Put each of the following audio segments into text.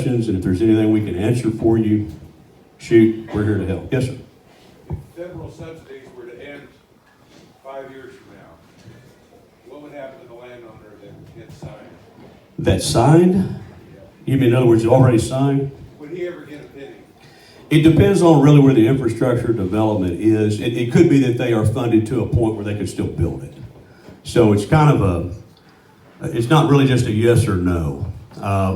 questions, and if there's anything we can answer for you, shoot, we're here to help. Yes, sir. If federal subsidies were to end 5 years from now, what would happen to the landowner that gets signed? That signed? You mean, in other words, already signed? Would he ever get a penny? It depends on really where the infrastructure development is. It could be that they are funded to a point where they could still build it. So it's kind of it's not really just a yes or no.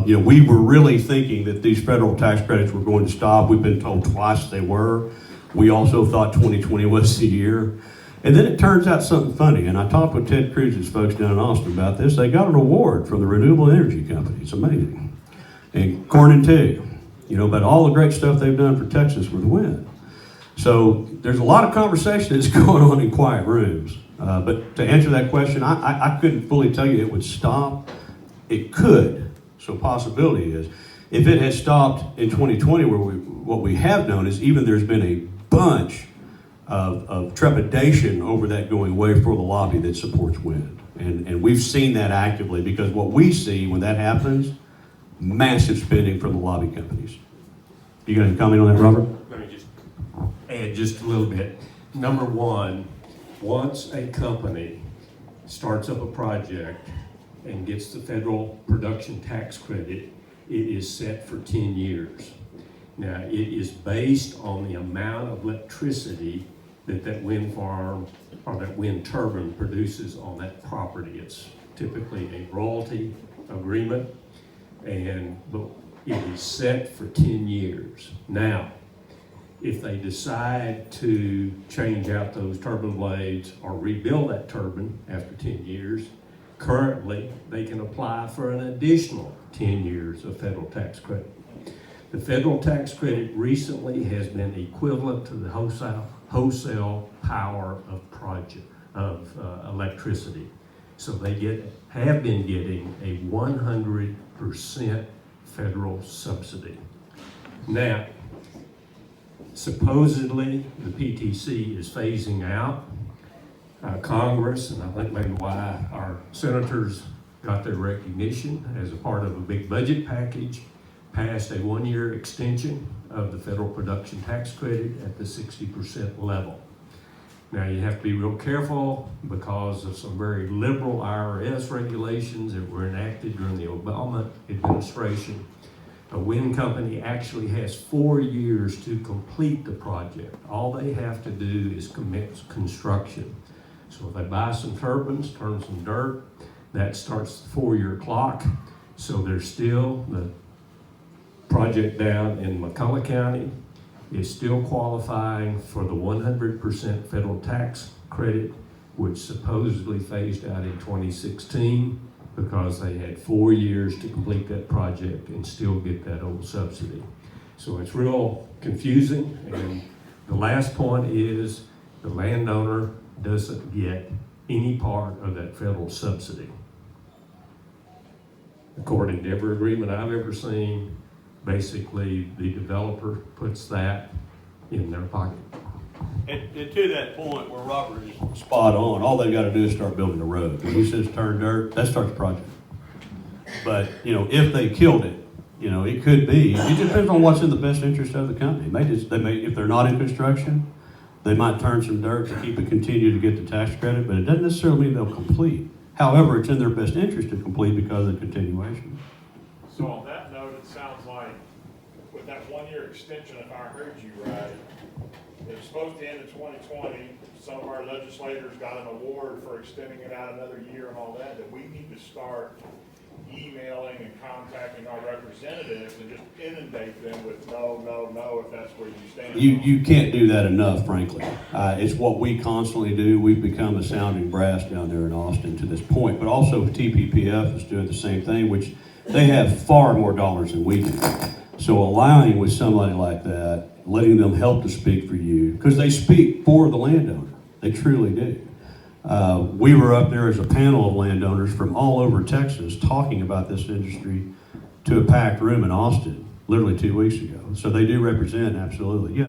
We were really thinking that these federal tax credits were going to stop. We've been told twice they were. We also thought 2020 was the year. And then it turns out something funny. And I talked with Ted Cruz's folks down in Austin about this. They got an award from the Renewable Energy Company. It's amazing. And Corning too. About all the great stuff they've done for Texas with wind. So there's a lot of conversation that's going on in quiet rooms. But to answer that question, I couldn't fully tell you it would stop. It could. So possibility is, if it has stopped in 2020, what we have known is even there's been a bunch of trepidation over that going away for the lobby that supports wind. And we've seen that actively, because what we see when that happens, massive spending from the lobby companies. You got any comment on that, Robert? Let me just add just a little bit. Number one, once a company starts up a project and gets the federal production tax credit, it is set for 10 years. Now, it is based on the amount of electricity that wind farm or that wind turbine produces on that property. It's typically a royalty agreement, but it is set for 10 years. Now, if they decide to change out those turbine blades or rebuild that turbine after 10 years, currently they can apply for an additional 10 years of federal tax credit. The federal tax credit recently has been equivalent to the wholesale power of electricity. So they have been getting a 100% federal subsidy. Now, supposedly the PTC is phasing out. Congress, and I think maybe why our senators got their recognition as a part of a big budget package, passed a 1-year extension of the federal production tax credit at the 60% level. Now, you have to be real careful because of some very liberal IRS regulations that were enacted during the Obama administration. A wind company actually has 4 years to complete the project. All they have to do is commence construction. So if they buy some turbines, turn some dirt, that starts the 4-year clock. So there's still the project down in McCulloch County is still qualifying for the 100% federal tax credit, which supposedly phased out in 2016 because they had 4 years to complete that project and still get that old subsidy. So it's real confusing. And the last point is the landowner doesn't get any part of that federal subsidy. According to every agreement I've ever seen, basically the developer puts that in their pocket. And to that point where Robert is spot on, all they've got to do is start building the road. When he says turn dirt, that starts the project. But, if they killed it, it could be. It depends on what's in the best interest of the company. They may, if they're not in construction, they might turn some dirt to continue to get the tax credit, but it doesn't necessarily mean they'll complete. However, it's in their best interest to complete because of the continuation. So on that note, it sounds like with that 1-year extension, if I heard you right, it was supposed to end in 2020. Some of our legislators got an award for extending it out another year and all that we need to start emailing and contacting our representatives and just inundate them with no, if that's where you stand. You can't do that enough, frankly. It's what we constantly do. We've become a sounding brass down there in Austin to this point, but also TPPF is doing the same thing, which they have far more dollars than we do. So allowing with somebody like that, letting them help to speak for you, because they speak for the landowner. They truly do. We were up there as a panel of landowners from all over Texas talking about this industry to a packed room in Austin literally 2 weeks ago. So they do represent, absolutely. Yeah.